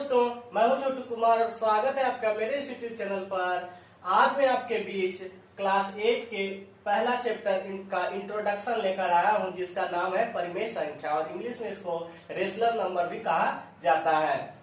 दोस्तों, मैं हूं छोटू कुमार और स्वागत है आपका मेरे इस यूट्यूब चैनल पर। आज मैं आपके बीच क्लास 8 के पहला चैप्टर का इंट्रोडक्शन लेकर आया हूं, जिसका नाम है परिमेय संख्या और इंग्लिश में इसको रेशनल नंबर भी कहा जाता है।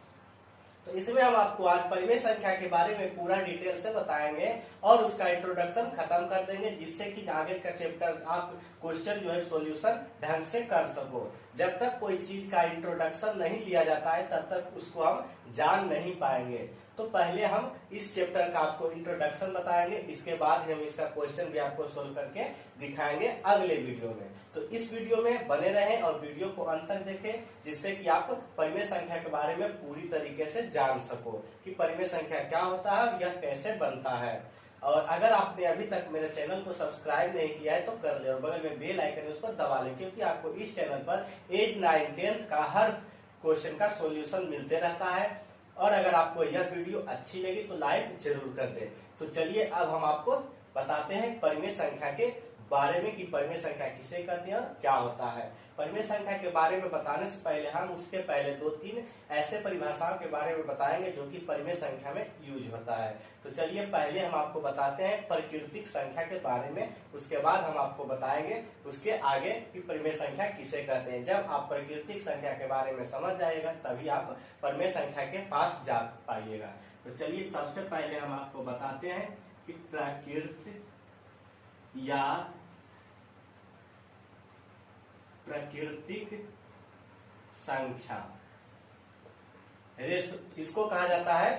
तो इसमें हम आपको आज परिमेय संख्या के बारे में पूरा डिटेल से बताएंगे और उसका इंट्रोडक्शन खत्म कर देंगे, जिससे कि आगे का चैप्टर आप क्वेश्चन जो है सॉल्यूशन ढंग से कर सको। जब तक कोई चीज का इंट्रोडक्शन नहीं लिया जाता है तब तक उसको हम जान नहीं पाएंगे। तो पहले हम इस चैप्टर का आपको इंट्रोडक्शन बताएंगे, इसके बाद हम इसका क्वेश्चन भी आपको सोल्व करके दिखाएंगे अगले वीडियो में। तो इस वीडियो में बने रहें और वीडियो को अंत तक देखें, जिससे कि आप परिमेय संख्या के बारे में पूरी तरीके से जान सको कि परिमेय संख्या क्या होता है और यह कैसे बनता है। और अगर आपने अभी तक मेरे चैनल को सब्सक्राइब नहीं किया है तो कर ले और बगल में बेल आइकन है उसको दबा ले, क्योंकि आपको इस चैनल पर 8, 9, 10 का हर क्वेश्चन का सॉल्यूशन मिलते रहता है। और अगर आपको यह वीडियो अच्छी लगी तो लाइक जरूर कर दे। तो चलिए अब हम आपको बताते हैं परिमेय संख्या के बारे में कि परिमेय संख्या किसे कहते हैं और क्या होता है। परिमेय संख्या के बारे में बताने से पहले हम उसके पहले 2-3 ऐसे परिभाषाओं के बारे में बताएंगे जो कि परिमेय संख्या में यूज होता है। तो चलिए पहले हम आपको बताते हैं प्राकृतिक संख्या के बारे में, उसके बाद हम आपको बताएंगे उसके आगे कि परिमेय संख्या किसे कहते हैं। जब आप प्राकृतिक संख्या के बारे में समझ जाएगा तभी आप परिमेय संख्या के पास जा पाइएगा। तो चलिए सबसे पहले हम आपको बताते हैं कि प्राकृत या प्राकृतिक संख्या, इसको कहा जाता है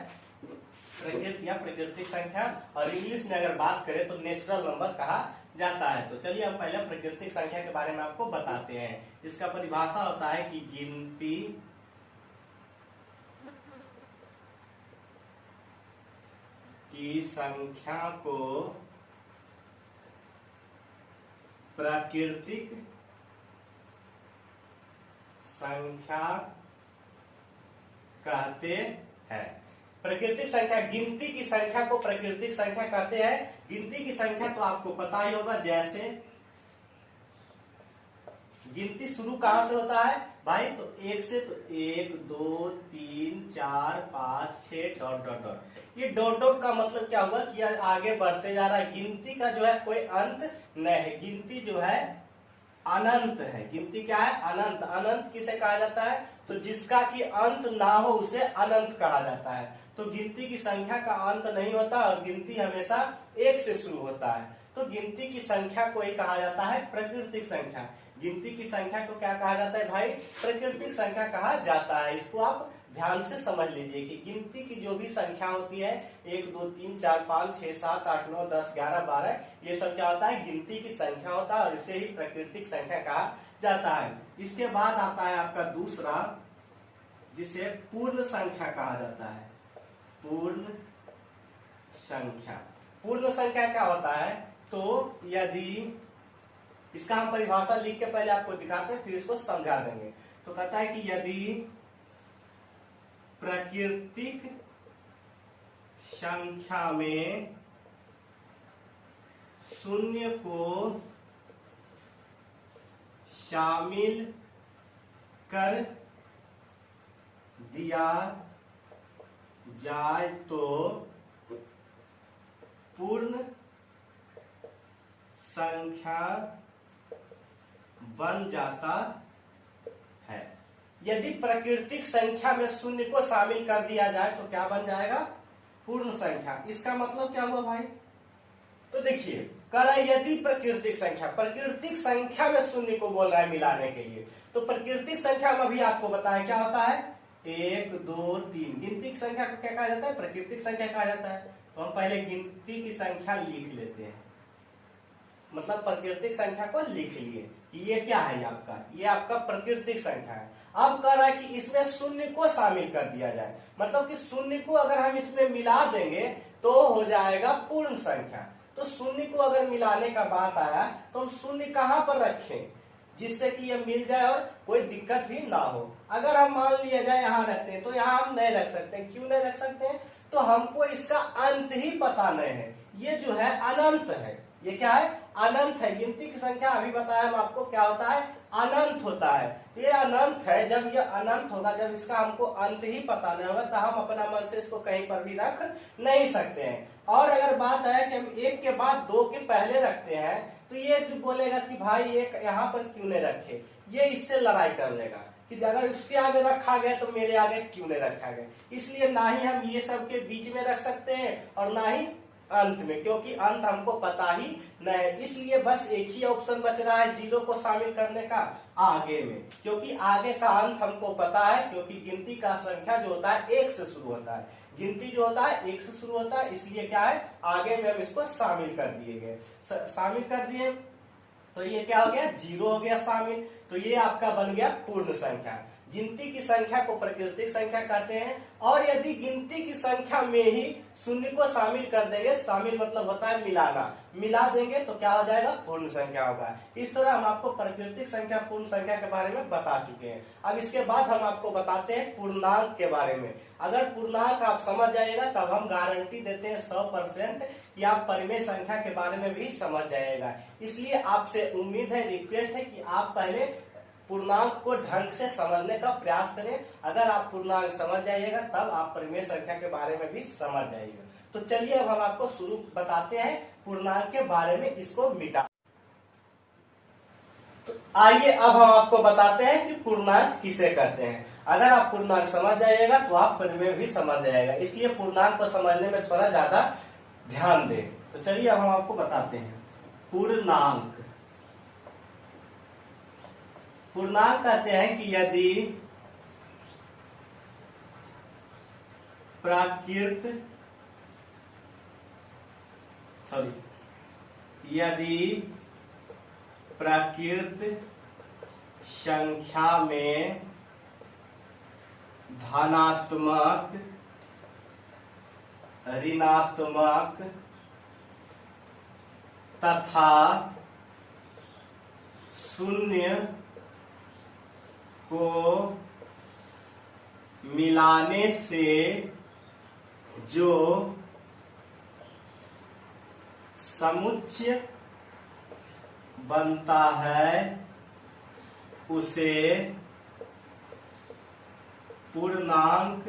प्रकृति या प्राकृतिक संख्या, और इंग्लिश में अगर बात करें तो नेचुरल नंबर कहा जाता है। तो चलिए हम पहले प्राकृतिक संख्या के बारे में आपको बताते हैं। इसका परिभाषा होता है कि गिनती की संख्या को प्राकृतिक संख्या कहते हैं। प्राकृतिक संख्या, गिनती की संख्या को प्राकृतिक संख्या कहते हैं। गिनती की संख्या तो आपको पता ही होगा, जैसे गिनती शुरू कहां से होता है भाई, तो 1 से, तो 1, 2, 3, 4, 5, 6 डॉट डॉट डॉट। ये डॉट डॉट का मतलब क्या हुआ कि आगे बढ़ते जा रहा है। गिनती का जो है कोई अंत नहीं है, गिनती जो है अनंत है। गिनती क्या है? अनंत। अनंत किसे कहा जाता है? तो जिसका कि अंत ना हो उसे अनंत कहा जाता है। तो गिनती की संख्या का अंत नहीं होता और गिनती हमेशा 1 से शुरू होता है। तो गिनती की संख्या को ही कहा जाता है प्राकृतिक संख्या। गिनती की संख्या को क्या कहा जाता है भाई? प्राकृतिक संख्या कहा जाता है। इसको आप ध्यान से समझ लीजिए कि गिनती की जो भी संख्या होती है 1, 2, 3, 4, 5, 6, 7, 8, 9, 10, 11, 12, ये सब क्या होता है? गिनती की संख्या होता है और इसे ही प्राकृतिक संख्या कहा जाता है। इसके बाद आता है आपका दूसरा, जिसे पूर्ण संख्या कहा जाता है। पूर्ण संख्या। पूर्ण संख्या क्या होता है? तो यदि इसका हम परिभाषा लिख के पहले आपको दिखाते हैं, फिर इसको समझा देंगे। तो कहता है कि यदि प्राकृतिक संख्या में शून्य को शामिल कर दिया जाए तो पूर्ण संख्या बन जाता है। यदि प्राकृतिक संख्या में शून्य को शामिल कर दिया जाए तो क्या बन जाएगा? पूर्ण संख्या। इसका मतलब क्या हुआ भाई? तो देखिए, कह रहा है यदि प्राकृतिक संख्या में शून्य को बोल रहा है मिलाने के लिए। तो प्राकृतिक संख्या में भी आपको बताएं क्या होता है? 1, 2, 3। गिनती की संख्या को क्या कहा जाता है? प्राकृतिक संख्या कहा जाता है। तो हम पहले गिनती की संख्या लिख लेते हैं, मतलब प्राकृतिक संख्या को लिख लिए कि ये क्या है आपका, ये आपका प्राकृतिक संख्या है। अब कह रहा है कि इसमें शून्य को शामिल कर दिया जाए, मतलब कि शून्य को अगर हम इसमें मिला देंगे तो हो जाएगा पूर्ण संख्या। तो शून्य को अगर मिलाने का बात आया तो हम शून्य कहां पर रखें जिससे कि ये मिल जाए और कोई दिक्कत भी ना हो। अगर हम मान लिया जाए यहाँ रखते हैं तो यहाँ हम नहीं रख सकते। क्यों नहीं रख सकते हैं? तो हमको इसका अंत ही पता नहीं है। ये जो है अनंत है, ये क्या है? अनंत है। गिनती की संख्या अभी बताया हम आपको क्या होता है? अनंत होता है। ये अनंत है। जब ये अनंत होगा, जब इसका हमको अंत ही पता नहीं होगा, तो हम अपना मन से इसको कहीं पर भी रख नहीं सकते हैं। और अगर बात है कि हम एक के बाद दो के पहले रखते हैं, तो ये जो बोलेगा कि भाई एक यहाँ पर क्यों नहीं रखे, ये इससे लड़ाई कर लेगा कि अगर उसके आगे रखा गया तो मेरे आगे क्यों नहीं रखा गया। इसलिए ना ही हम ये सब के बीच में रख सकते हैं और ना ही अंत में, क्योंकि अंत हमको पता ही नहीं है। इसलिए बस एक ही ऑप्शन बच रहा है जीरो को शामिल करने का, आगे में, क्योंकि आगे का अंत हमको पता है, क्योंकि गिनती का संख्या जो होता है एक से शुरू होता है। गिनती जो होता है एक से शुरू होता है, इसलिए क्या है? आगे में हम इसको शामिल कर दिए गए, शामिल कर दिए, तो ये क्या हो गया? जीरो हो गया शामिल। तो ये आपका बन गया पूर्ण संख्या। गिनती की संख्या को प्राकृतिक संख्या कहते हैं। और यदि गिनती की संख्या में ही शून्य को शामिल कर देंगे, शामिल मतलब होता है मिलाना, मिला देंगे तो क्या हो जाएगा? पूर्ण संख्या होगा। इस तरह हम आपको प्राकृतिक संख्या, पूर्ण संख्या के बारे में बता चुके हैं। अब इसके बाद हम आपको बताते हैं पूर्णांक के बारे में। अगर पूर्णांक आप समझ जाइएगा तब हम गारंटी देते हैं 100% कि आप परिमेय संख्या के बारे में भी समझ जाइएगा। इसलिए आपसे उम्मीद है, रिक्वेस्ट है कि आप पहले पूर्णांक को ढंग से समझने का प्रयास करें। अगर आप पूर्णांक समझ जाइएगा तब आप परिमेय संख्या के बारे में भी समझ जाइएगा। तो चलिए अब हम आपको शुरू बताते हैं पूर्णांक के बारे में, इसको मिटा। तो आइए अब हम आपको बताते हैं कि पूर्णांक किसे कहते हैं। अगर आप पूर्णांक समझ जाइएगा तो आप परिमेय भी समझ जाइएगा, इसलिए पूर्णांक को समझने में थोड़ा ज्यादा ध्यान दें। तो चलिए अब हम आपको बताते हैं पूर्णांक। पूर्णांक कहते हैं कि यदि प्राकृत संख्या में धनात्मक, ऋणात्मक तथा शून्य को मिलाने से जो समुच्चय बनता है उसे पूर्णांक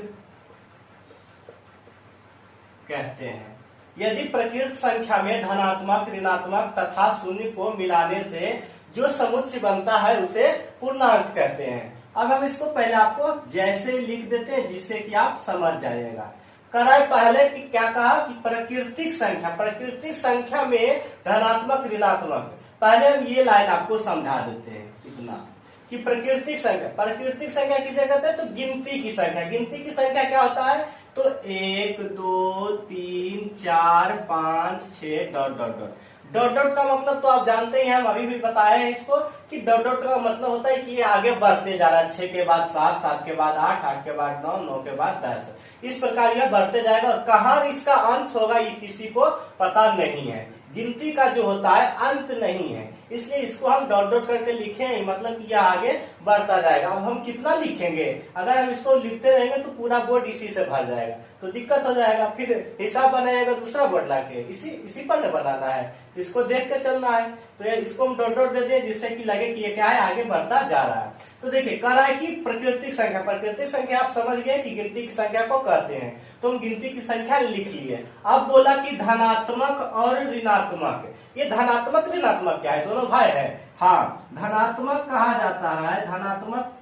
कहते हैं। यदि प्रकृत संख्या में धनात्मक, ऋणात्मक तथा शून्य को मिलाने से जो समुच्चय बनता है उसे पूर्णांक कहते हैं। अब हम इसको पहले आपको जैसे लिख देते हैं जिससे कि आप समझ जाइएगा। कराए पहले कि क्या कहा कि प्राकृतिक संख्या, प्राकृतिक संख्या में धनात्मक, ऋणात्मक। पहले हम ये लाइन आपको समझा देते हैं इतना कि प्राकृतिक संख्या, प्राकृतिक संख्या किसे कहते हैं? तो गिनती की संख्या। गिनती की संख्या क्या होता है? तो 1 2 3 4 5 6 dot dot dot. Dot dot का मतलब तो आप जानते ही हैं, हम अभी भी बताए हैं इसको कि डॉट डॉट का मतलब होता है कि ये आगे बढ़ते जा रहा है। 6 के बाद 7, 7 के बाद 8, 8 के बाद 9, 9 के बाद 10, इस प्रकार यह बढ़ते जाएगा। और कहाँ इसका अंत होगा ये किसी को पता नहीं है। गिनती का जो होता है अंत नहीं है, इसलिए इसको हम डॉट डॉट करके लिखे, मतलब कि यह आगे बढ़ता जाएगा। अब हम कितना लिखेंगे? अगर हम इसको लिखते रहेंगे तो पूरा बोर्ड इसी से भर जाएगा, तो दिक्कत हो जाएगा। फिर हिसाब बनाएगा दूसरा बोर्ड लाके, इसी पर न बनाना है, इसको देख के चलना है। तो इसको हम डॉट डॉट दे दिए जिससे कि लगे कि ये क्या है, आगे बढ़ता जा रहा है। तो देखिए कह रहा है कि प्राकृतिक संख्या, प्राकृतिक संख्या आप समझ गए कि गिनती की संख्या को कहते हैं, तो हम गिनती की संख्या लिख लिए। अब बोला कि धनात्मक और ऋणात्मक। ये धनात्मक ऋणात्मक क्या है? दोनों भाई है। हाँ, धनात्मक कहा जाता है, धनात्मक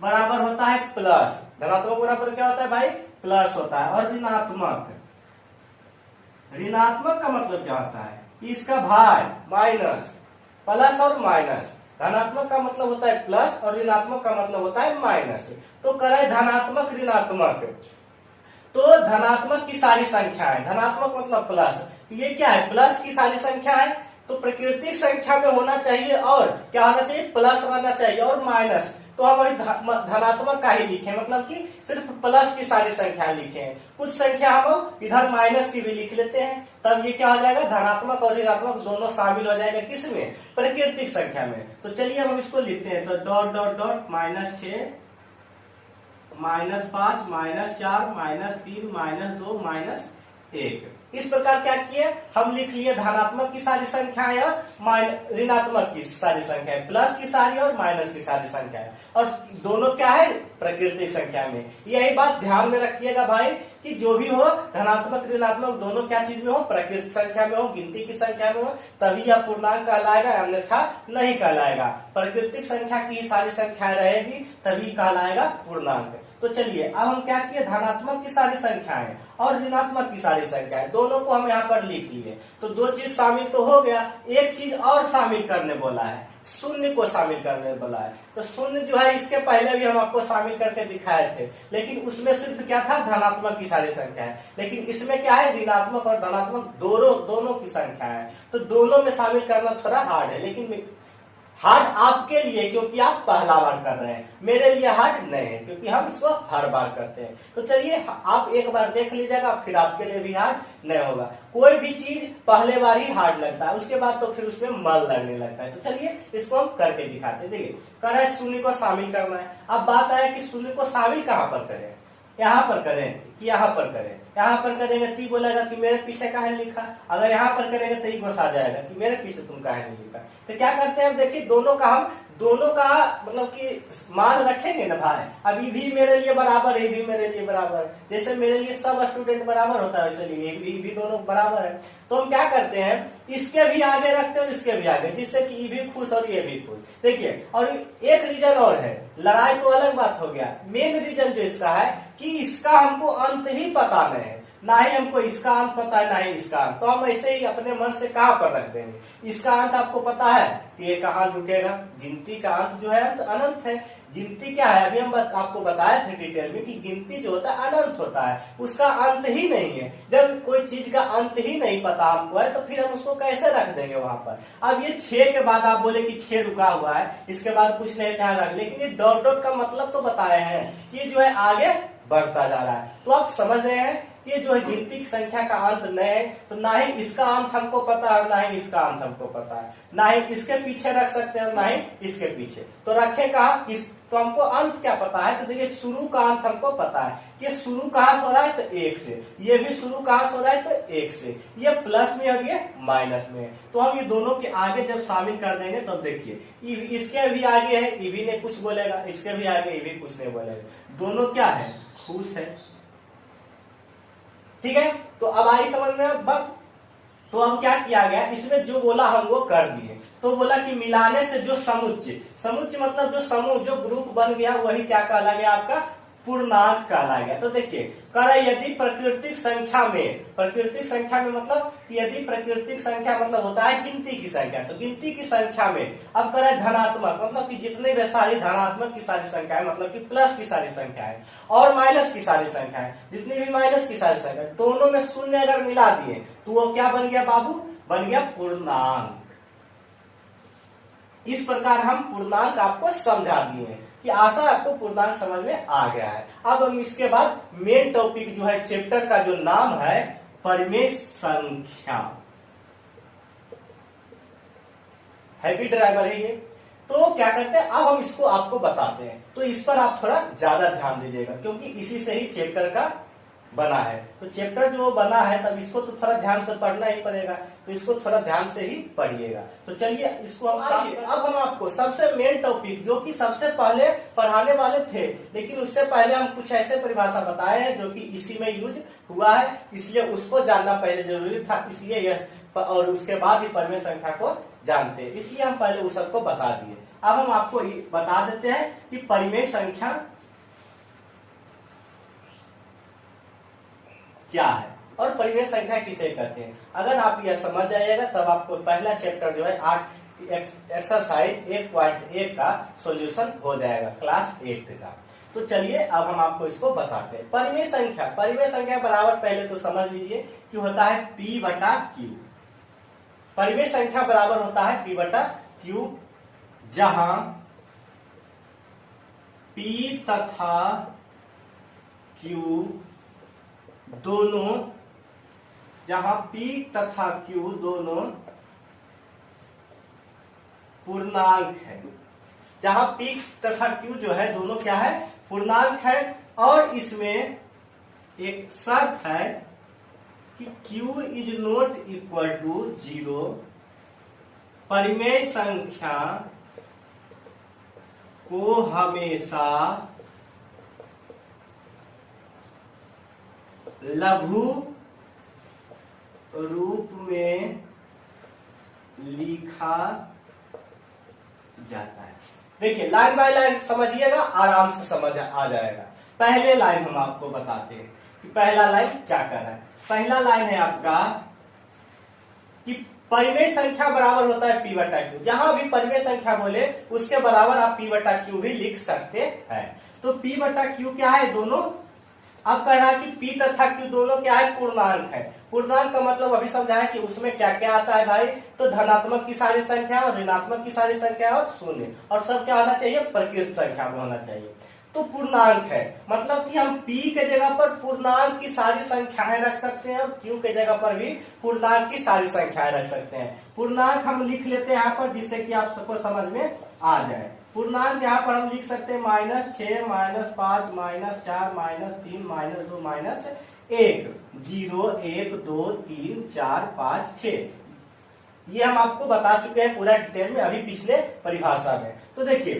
बराबर होता है प्लस। धनात्मक बराबर क्या होता है भाई? प्लस होता है। और ऋणात्मक, ऋणात्मक का मतलब क्या होता है? इसका भाई माइनस, प्लस और माइनस। धनात्मक का मतलब होता है प्लस और ऋणात्मक का मतलब होता है माइनस। तो करे धनात्मक, ऋणात्मक। तो धनात्मक की सारी संख्या है, धनात्मक मतलब प्लस, तो ये क्या है? प्लस की सारी संख्या है। तो प्राकृतिक संख्या में होना चाहिए और क्या होना चाहिए? प्लस रहना चाहिए और माइनस। तो हम अभी धनात्मक का ही लिखे, मतलब कि सिर्फ प्लस की सारी संख्या लिखे हैं। कुछ संख्या हम इधर माइनस की भी लिख लेते हैं, तब ये क्या हो जाएगा? धनात्मक और ऋणात्मक दोनों शामिल हो जाएगा किसमें? प्राकृतिक संख्या में। तो चलिए हम इसको लिखते हैं। तो डॉट डॉट डॉट -6 -5 -4 -3 -2 -1, इस प्रकार क्या किए, हम लिख लिए धनात्मक की सारी संख्याएं और ऋणात्मक की सारी संख्याएं, प्लस की सारी और माइनस की सारी संख्याएं, और दोनों क्या है प्राकृतिक संख्या में। यही बात ध्यान में रखिएगा भाई कि जो भी हो धनात्मक ऋणात्मक दोनों क्या चीज में हो, प्राकृतिक संख्या में हो, गिनती की संख्या में हो, तभी यह पूर्णांक कहलाएगा, अन्यथा नहीं कहलाएगा। प्राकृतिक संख्या की सारी संख्याएं रहेगी तभी कहलाएगा पूर्णांक। तो चलिए अब हम क्या किए, धनात्मक की सारी संख्याएं और ऋणात्मक की सारी संख्याएं दोनों को हम यहाँ पर लिख लिए। तो दो चीज शामिल तो हो गया, एक चीज और शामिल करने बोला है, शून्य को शामिल करने बोला है। तो शून्य जो है इसके पहले भी हम आपको शामिल करके दिखाए थे, लेकिन उसमें सिर्फ क्या था, धनात्मक की सारी संख्या है। लेकिन इसमें क्या है, ऋणात्मक और धनात्मक दोनों की संख्या है। तो दोनों में शामिल करना थोड़ा हार्ड है, लेकिन हार्ड आपके लिए क्योंकि आप पहला बार कर रहे हैं, मेरे लिए हार्ड नहीं है क्योंकि हम इसको हर बार करते हैं। तो चलिए आप एक बार देख लीजिएगा, फिर आपके लिए भी हार्ड नहीं होगा। कोई भी चीज पहले बार ही हार्ड लगता है, उसके बाद तो फिर उसमें मन लगने लगता है। तो चलिए इसको हम करके दिखाते हैं। देखिए कह रहा है शून्य को शामिल करना है। अब बात आया कि शून्य को शामिल कहाँ पर करें, यहाँ पर करें कि यहाँ पर करें। यहाँ पर करेंगे तो बोलेगा कि मेरे पीछे काहे नहीं लिखा, अगर यहाँ पर करेंगे तो ये गुस्सा जाएगा कि मेरे पीछे तुम काहे नहीं लिखा। तो क्या करते हैं, देखिए दोनों का मतलब कि मान रखेंगे ना भाई। अब ये भी मेरे लिए बराबर है, ये भी मेरे लिए बराबर है। जैसे मेरे लिए सब स्टूडेंट बराबर होता है, वैसे लिए ये भी दोनों बराबर है। तो हम क्या करते हैं, इसके भी आगे रखते हैं, इसके भी आगे, जिससे कि ये भी खुश और ये भी खुश। देखिए और एक रीजन और है, लड़ाई तो अलग बात हो गया, मेन रीजन जो इसका है कि इसका हमको अंत ही पता नहीं है, ना ही हमको इसका अंत पता है ना ही इसका अंत। तो हम ऐसे ही अपने मन से कहाँ पर रख देंगे। इसका अंत आपको पता है कि ये कहाँ रुकेगा, गिनती का अंत जो है अनंत है। गिनती क्या है, अभी हम आपको बताए थे डिटेल में कि गिनती जो होता है अनंत होता है, उसका अंत ही नहीं है। जब कोई चीज का अंत ही नहीं पता हमको है तो फिर हम उसको कैसे रख देंगे वहां पर। अब ये 6 के बाद आप बोले कि 6 रुका हुआ है, इसके बाद कुछ नहीं ध्यान रख, लेकिन ये डॉट डॉट का मतलब तो बताए हैं कि जो है आगे बढ़ता जा रहा है। तो आप समझ रहे हैं ये जो है गिनती की संख्या का अंत नहीं है, तो ना ही इसका अंत हमको पता है ना ही इसका अंत हमको पता है, ना ही इसके पीछे रख सकते हैं ना ही इसके पीछे। तो रखे कहा इस, तो हमको अंत क्या पता है, तो देखिए शुरू का अंत हमको पता है कि शुरू कहां से हो रहा है, तो 1 से। ये भी शुरू कहां से हो रहा है, तो 1 से। ये प्लस में और ये माइनस में। तो हम ये दोनों के आगे जब शामिल कर देंगे तो देखिए इसके भी आगे है, ये भी नहीं कुछ बोलेगा, इसके भी आगे ये भी कुछ नहीं बोलेगा। दोनों क्या है, खुश है। ठीक है, तो अब आई समझ में बात। तो अब क्या किया गया, इसमें जो बोला हम वो कर दिए। तो बोला कि मिलाने से जो समुच्चय मतलब जो समूह जो ग्रुप बन गया वही क्या कहला गया, आपका पूर्णांक कहला गया। तो देखिए कह रहा है यदि प्राकृतिक संख्या में मतलब यदि प्राकृतिक संख्या मतलब होता है गिनती की संख्या, तो गिनती की संख्या में अब कह रहा है धनात्मक मतलब कि जितने भी सारी धनात्मक की सारी संख्या है, मतलब कि प्लस की सारी संख्या है, और माइनस की सारी संख्या है, जितनी भी माइनस की सारी संख्या, दोनों में शून्य अगर मिला दिए तो वो क्या बन गया बाबू, बन गया पूर्णांक। इस प्रकार हम पूर्णांक आपको समझा दिए कि आशा आपको पूर्णांक समझ में आ गया है। अब हम इसके बाद मेन टॉपिक जो है चैप्टर का जो नाम है परिमेय संख्या, हैवी ड्राइवर है ये। तो क्या करते हैं, अब हम इसको आपको बताते हैं, तो इस पर आप थोड़ा ज्यादा ध्यान दीजिएगा क्योंकि इसी से ही चैप्टर का बना है। तो चैप्टर जो बना है तब इसको तो थोड़ा ध्यान से पढ़ना ही पड़ेगा, तो इसको थोड़ा ध्यान से ही पढ़िएगा। तो चलिए इसको हम अब हम आपको सबसे मेन टॉपिक जो कि सबसे पहले पढ़ाने वाले थे, लेकिन उससे पहले हम कुछ ऐसे परिभाषा बताए हैं जो कि इसी में यूज हुआ है, इसलिए उसको जानना पहले जरूरी था, इसलिए यह और उसके बाद ही परिमेय संख्या को जानते हैं, इसलिए हम पहले उस सबको बता दिए। अब हम आपको बता देते हैं कि परिमेय संख्या क्या है और परिमेय संख्या किसे कहते हैं। अगर आप यह समझ जाइएगा तब आपको पहला चैप्टर जो है 8 एक्सरसाइज 1.1 का सॉल्यूशन हो जाएगा क्लास 8 का। तो चलिए अब हम आपको इसको बताते हैं। परिमेय संख्या बराबर पहले तो समझ लीजिए कि होता है P बटा Q। परिमेय संख्या बराबर होता है P बटा Q, जहां P तथा Q दोनों पूर्णांक है। जहां P तथा Q जो है दोनों क्या है, पूर्णांक है। और इसमें एक शर्त है कि Q is not equal to 0, परिमेय संख्या को हमेशा लघु रूप में लिखा जाता है। देखिए लाइन बाय लाइन समझिएगा, आराम से समझ आ जाएगा। पहले लाइन हम आपको बताते हैं कि पहला लाइन क्या कर रहा है। पहला लाइन है आपका कि परिमेय संख्या बराबर होता है P बटा Q। जहां भी परिमेय संख्या बोले उसके बराबर आप P बटा Q भी लिख सकते हैं। तो P बटा Q क्या है, दोनों। अब कह रहा है कि P तथा Q दोनों क्या है, पूर्णांक है। पूर्णांक का मतलब अभी समझाया कि उसमें क्या क्या आता है भाई, तो धनात्मक की सारी संख्या और ऋणात्मक की सारी संख्या और शून्य, और सब क्या होना चाहिए, प्रकृत संख्या में होना चाहिए। तो पूर्णांक है, मतलब कि हम P के जगह पर पूर्णांक की सारी संख्याएं रख सकते हैं और Q के जगह पर भी पूर्णांक की सारी संख्याएं रख सकते हैं। पूर्णांक हम लिख लेते हैं यहाँ पर, जिससे कि आप सबको समझ में आ जाए। पूर्णांक यहाँ पर हम लिख सकते हैं -6, -5, -4, -3, -2, -1, 0, 1, 2, 3, 4, 5, 6। ये हम आपको बता चुके हैं पूरा डिटेल में अभी पिछले परिभाषा में। तो देखिए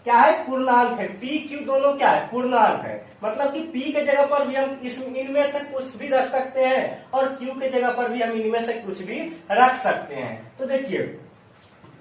क्या है, पूर्णांक है। P Q दोनों क्या है, पूर्णांक है। मतलब कि P के जगह पर भी हम इनमें से कुछ भी रख सकते हैं और Q के जगह पर भी हम इनमें से कुछ भी रख सकते हैं। तो देखिए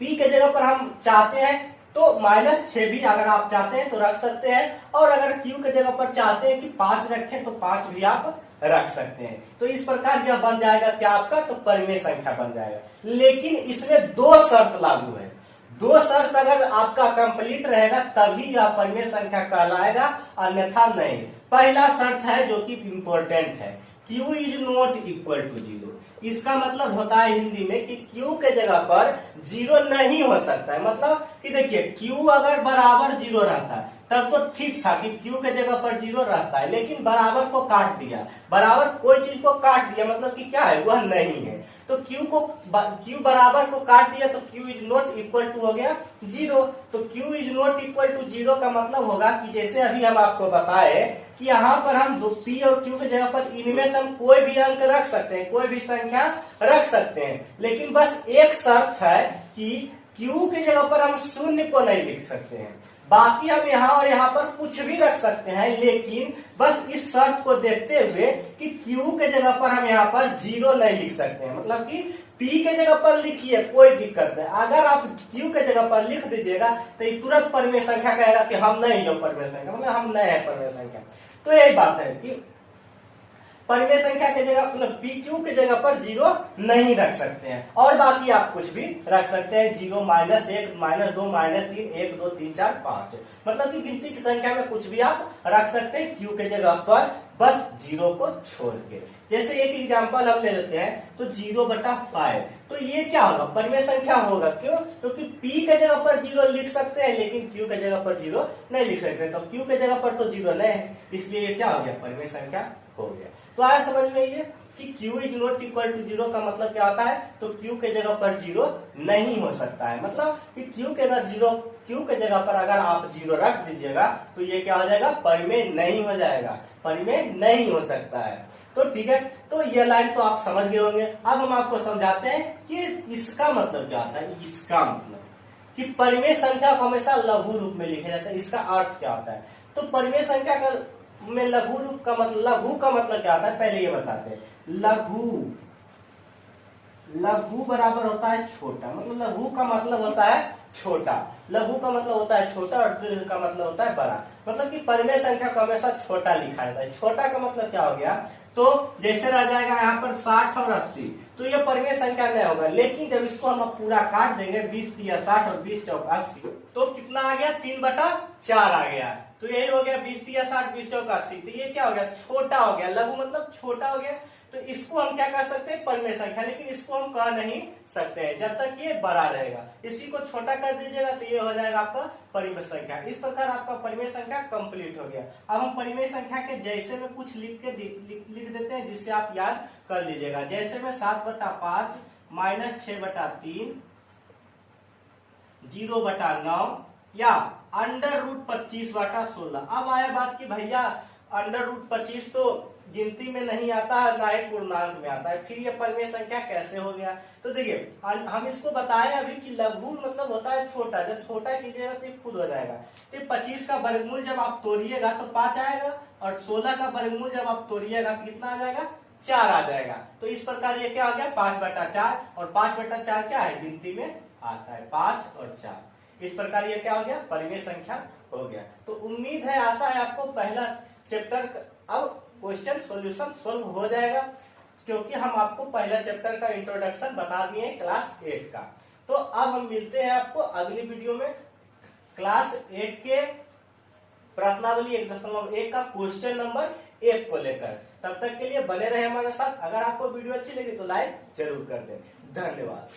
P के जगह पर हम चाहते हैं तो -6 भी अगर आप चाहते हैं तो रख सकते हैं, और अगर Q के जगह पर चाहते हैं कि 5 रखें तो 5 भी आप रख सकते हैं। तो इस प्रकार यह बन जाएगा क्या आपका, तो परिमेय संख्या बन जाएगा। लेकिन इसमें 2 शर्त लागू है। 2 शर्त अगर आपका कंप्लीट रहेगा तभी यह परिमेय संख्या कहलाएगा, अन्यथा नहीं। पहला शर्त है जो कि इंपॉर्टेंट है, Q is not equal to 0। इसका मतलब होता है हिंदी में कि Q के जगह पर 0 नहीं हो सकता है। मतलब कि देखिए Q अगर बराबर 0 रहता है तब तो ठीक था कि Q के जगह पर 0 रहता है, लेकिन बराबर को काट दिया, बराबर कोई चीज को काट दिया, मतलब कि क्या है, वह नहीं है। तो Q बराबर को काट दिया तो Q is not equal to हो गया 0। तो Q is not equal to 0 का मतलब होगा कि जैसे अभी हम आपको बताए कि यहाँ पर हम P और Q की जगह पर इनमें से हम कोई भी अंक रख सकते हैं, कोई भी संख्या रख सकते हैं, लेकिन बस एक शर्त है कि Q की जगह पर हम शून्य को नहीं लिख सकते हैं। बाकी हम यहाँ और यहाँ पर कुछ भी रख सकते हैं, लेकिन बस इस शर्त को देखते हुए कि Q के जगह पर हम यहाँ पर 0 नहीं लिख सकते हैं। मतलब कि P के जगह पर लिखिए, कोई दिक्कत नहीं। अगर आप Q के जगह पर लिख दीजिएगा तो ये तुरंत परिमेय संख्या कहेगा कि हम नहीं हो परिमेय संख्या, मतलब हम नहीं है परिमेय संख्या। तो यही बात है कि परिमेय संख्या के जगह मतलब PQ के जगह पर 0 नहीं रख सकते हैं, और बाकी आप कुछ भी रख सकते हैं, 0, -1, -2, -3, 1, 2, 3, 4, 5। मतलब कि गिनती की संख्या में कुछ भी आप रख सकते हैं Q के जगह पर, बस 0 को छोड़ के। जैसे एक एग्जांपल हम ले लेते हैं, तो 0/5। तो ये क्या होगा, परिमेय संख्या होगा। क्यों, क्योंकि P के जगह पर 0 लिख सकते हैं, लेकिन Q के जगह पर 0 नहीं लिख सकते। तो Q के जगह पर तो 0 नहीं है, इसलिए ये क्या हो गया, परिमेय संख्या हो गया। तो आया समझ में ये कि Q is not equal to 0 का मतलब क्या होता है, तो Q के जगह पर 0 नहीं हो सकता है। मतलब कि Q के जगह पर अगर आप 0 रख दीजिएगा तो ये क्या हो जाएगा, परिमेय नहीं हो जाएगा, परिमेय नहीं हो सकता है। तो ठीक है, तो ये लाइन तो आप समझ गए होंगे। अब हम आपको समझाते हैं कि इसका मतलब क्या होता है। इसका मतलब कि परिमेय संख्या को हमेशा लघु रूप में लिखा जाता है। इसका अर्थ क्या होता है, तो परिमेय संख्या का में लघु रूप का मतलब, लघु का मतलब क्या होता है, पहले ये बताते हैं। लघु बराबर होता है छोटा, मतलब लघु का मतलब होता है छोटा, लघु का मतलब होता है छोटा, और दीर्घ का मतलब होता है बड़ा। मतलब कि परिमेय संख्या को हमेशा छोटा लिखा जाता है। छोटा का मतलब क्या हो गया, तो जैसे रह जाएगा यहाँ पर 60 और 80, तो ये परिमेय संख्या नहीं होगा। लेकिन जब इसको हम पूरा काट देंगे, 20 × 60 और 20 × 80, तो कितना आ गया, 3/4 आ गया। तो यही हो गया 20 × 60, 20 × 80। तो ये क्या हो गया, छोटा हो गया। लघु मतलब छोटा हो गया। तो इसको हम क्या कर सकते हैं, परिमेय संख्या, लेकिन इसको हम कह नहीं सकते हैं जब तक ये बड़ा रहेगा। इसी को छोटा कर दीजिएगा तो ये हो जाएगा आपका परिमेय संख्या। इस प्रकार आपका परिमेय संख्या कंप्लीट हो गया। अब हम परिमेय संख्या के जैसे में कुछ लिख देते हैं, जिससे आप याद कर लीजिएगा। जैसे में 7/5 -6/3 0/9 या √25/16। अब आया बात कि भैया √25 तो गिनती में नहीं आता है, ना ही पूर्णांक में आता है, फिर ये परिमेय संख्या कैसे हो गया? तो देखिए हम इसको बताएं अभी कि लघु मतलब होता है छोटा, जब छोटा कीजिएगा तो ये खुद हो जाएगा। तो 25 का वर्गमूल जब आप तोड़िएगा तो 5 आएगा, और 16 का वर्गमूल जब आप तोड़िएगा तो कितना आ जाएगा? 4 आ जाएगा। तो इस प्रकार ये क्या हो गया? 5/4, और 5/4 क्या है? गिनती में आता है, 5 और 4। इस प्रकार ये क्या हो गया? परिमेय संख्या हो गया। तो उम्मीद है, आशा है आपको पहला चैप्टर अब क्वेश्चन सॉल्यूशन सोल्व हो जाएगा, क्योंकि हम आपको पहला चैप्टर का इंट्रोडक्शन बता दिए क्लास 8 का। तो अब हम मिलते हैं आपको अगली वीडियो में क्लास 8 के प्रश्नावली 1.1 का क्वेश्चन नंबर 1 को लेकर। तब तक के लिए बने रहे हमारे साथ। अगर आपको वीडियो अच्छी लगी तो लाइक जरूर कर दें। धन्यवाद।